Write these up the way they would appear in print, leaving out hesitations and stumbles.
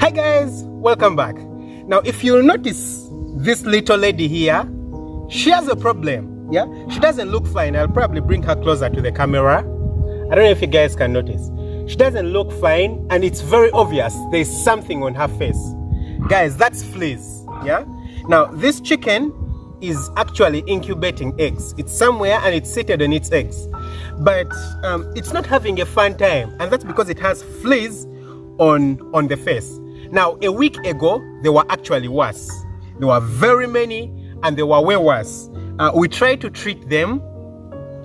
Hi guys, welcome back. Now if you'll notice this little lady here, she has a problem. Yeah, she doesn't look fine. I'll probably bring her closer to the camera. I don't know if you guys can notice. She doesn't look fine and it's very obvious there's something on her face. Guys, that's fleas. Yeah, now this chicken is actually incubating eggs. It's somewhere and it's seated on its eggs, but it's not having a fun time, and that's because it has fleas on the face. Now a week ago they were actually worse. There were very many and they were way worse. We tried to treat them,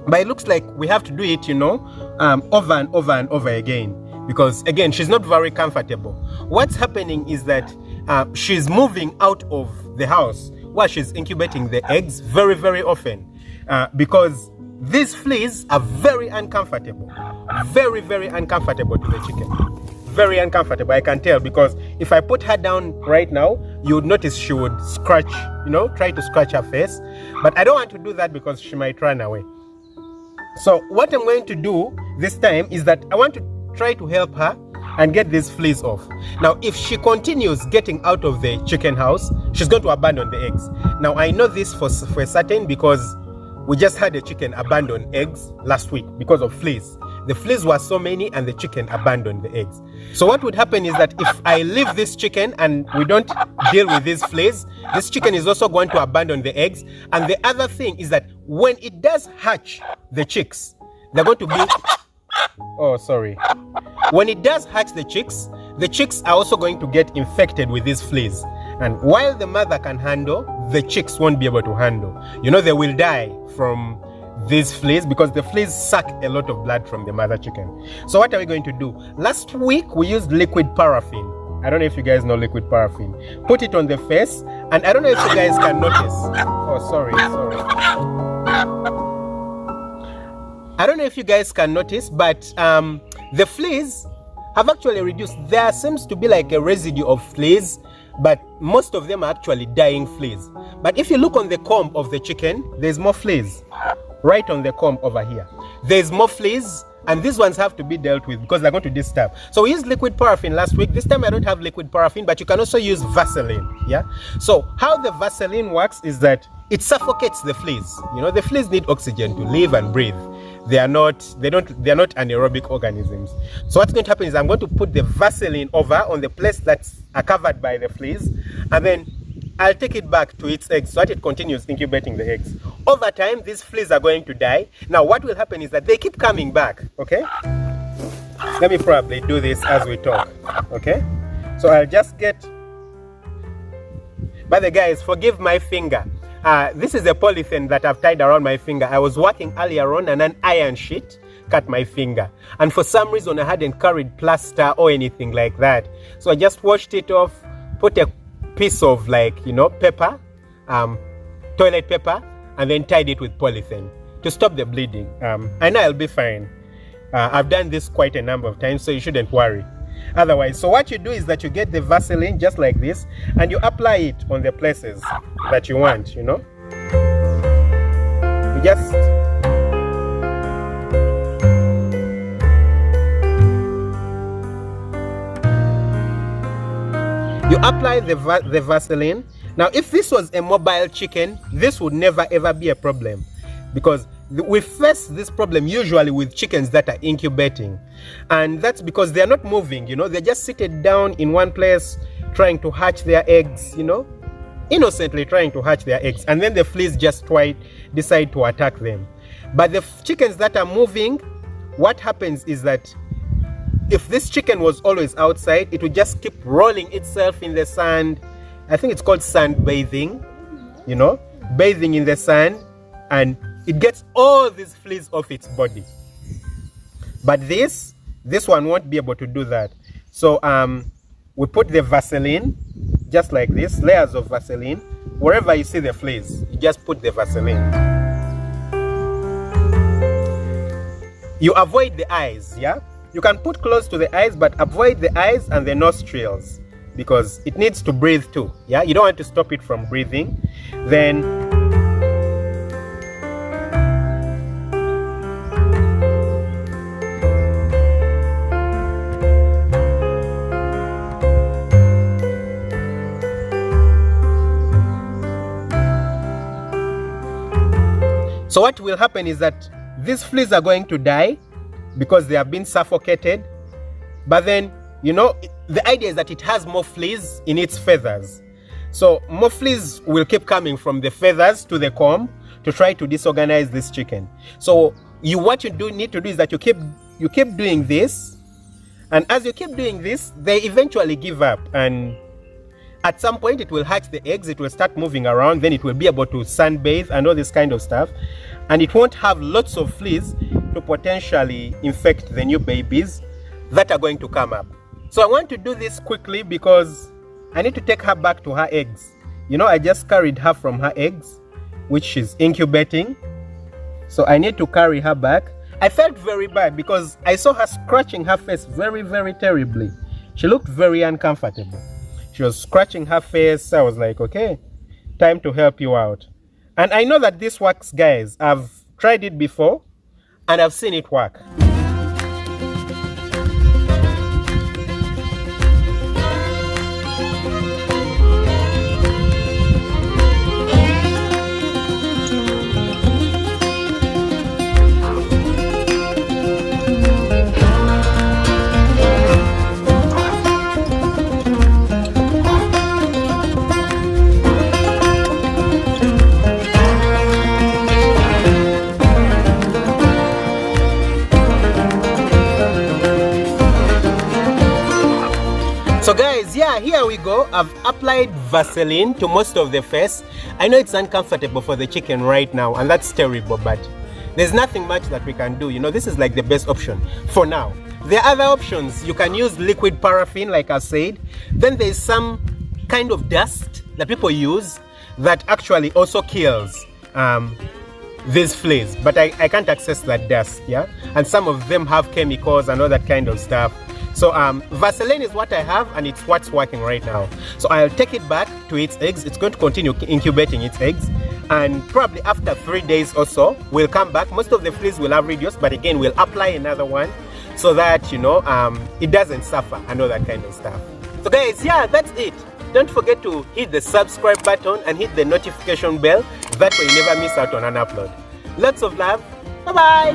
but it looks like we have to do it, over and over and over again, because again, she's not very comfortable. What's happening is that she's moving out of the house while she's incubating the eggs very, very often, because these fleas are very uncomfortable, very, very uncomfortable to the chicken. Very uncomfortable, I can tell, because if I put her down right now, you would notice she would scratch, try to scratch her face, but I don't want to do that because she might run away. So what I'm going to do this time is that I want to try to help her and get these fleas off. Now if she continues getting out of the chicken house, she's going to abandon the eggs. Now I know this for certain because we just had a chicken abandon eggs last week because of fleas. The fleas were so many and the chicken abandoned the eggs. So what would happen is that if I leave this chicken and we don't deal with these fleas, this chicken is also going to abandon the eggs. And the other thing is that when it does hatch the chicks, they're going to be, when it does hatch the chicks are also going to get infected with these fleas. And while the mother can handle, the chicks won't be able to handle. They will die from these fleas because the fleas suck a lot of blood from the mother chicken. So what are we going to do? Last week we used liquid paraffin. I don't know if you guys know liquid paraffin. Put it on the face, and I don't know if you guys can notice. I don't know if you guys can notice, but the fleas have actually reduced. There seems to be like a residue of fleas, but most of them are actually dying fleas. But if you look on the comb of the chicken, there's more fleas. Right on the comb over here, there's more fleas, and these ones have to be dealt with because they're going to disturb. So we used liquid paraffin last week. This time I don't have liquid paraffin, but you can also use Vaseline. Yeah, so how the Vaseline works is that it suffocates the fleas. The fleas need oxygen to live and breathe. They are not anaerobic organisms. So what's going to happen is I'm going to put the Vaseline over on the place that's covered by the fleas, and then I'll take it back to its eggs so that it continues incubating the eggs. Over time, these fleas are going to die. Now, what will happen is that they keep coming back, okay? Let me probably do this as we talk, okay? So I'll just get... By the guys, forgive my finger. This is a polythene that I've tied around my finger. I was working earlier on and an iron sheet cut my finger. And for some reason, I hadn't carried plaster or anything like that. So I just washed it off, put a piece of pepper, toilet paper, and then tied it with polythene to stop the bleeding. I know I'll be fine. I've done this quite a number of times, so you shouldn't worry. Otherwise, so what you do is that you get the Vaseline just like this, and you apply it on the places that you want, You just... You apply the Vaseline. Now, if this was a mobile chicken, this would never ever be a problem, because we face this problem usually with chickens that are incubating, and that's because they are not moving. They're just seated down in one place trying to hatch their eggs, innocently trying to hatch their eggs, and then the fleas just decide to attack them. But the chickens that are moving, what happens is that if this chicken was always outside, it would just keep rolling itself in the sand. I think it's called sunbathing, bathing in the sand, and it gets all these fleas off its body. But this one won't be able to do that. So we put the Vaseline just like this, layers of Vaseline. Wherever you see the fleas, you just put the Vaseline. You avoid the eyes, yeah? You can put close to the eyes, but avoid the eyes and the nostrils because it needs to breathe too. Yeah, you don't want to stop it from breathing. Then So what will happen is that these fleas are going to die because they have been suffocated. But then, you know, the idea is that it has more fleas in its feathers. So more fleas will keep coming from the feathers to the comb to try to disorganize this chicken. So what you need to do is that you keep doing this, and as you keep doing this, they eventually give up, and at some point it will hatch the eggs, it will start moving around, then it will be able to sunbathe and all this kind of stuff, and it won't have lots of fleas to potentially infect the new babies that are going to come up. So I want to do this quickly because I need to take her back to her eggs. You know, I just carried her from her eggs, which she's incubating. So I need to carry her back. I felt very bad because I saw her scratching her face very, very terribly. She looked very uncomfortable. She was scratching her face. I was like, okay, time to help you out. And I know that this works, guys. I've tried it before and I've seen it work. So guys, yeah, here we go. I've applied Vaseline to most of the face. I know it's uncomfortable for the chicken right now, and that's terrible, but there's nothing much that we can do. You know, this is like the best option for now. There are other options. You can use liquid paraffin, like I said. Then there's some kind of dust that people use that actually also kills these fleas, but I can't access that dust, yeah? And some of them have chemicals and all that kind of stuff. So Vaseline is what I have, and it's what's working right now. So I'll take it back to its eggs. It's going to continue incubating its eggs, and probably after 3 days or so, we'll come back. Most of the fleas will have reduced, but again, we'll apply another one so that, you know, it doesn't suffer and all that kind of stuff. So guys, yeah, that's it. Don't forget to hit the subscribe button and hit the notification bell. That way you never miss out on an upload. Lots of love. Bye-bye.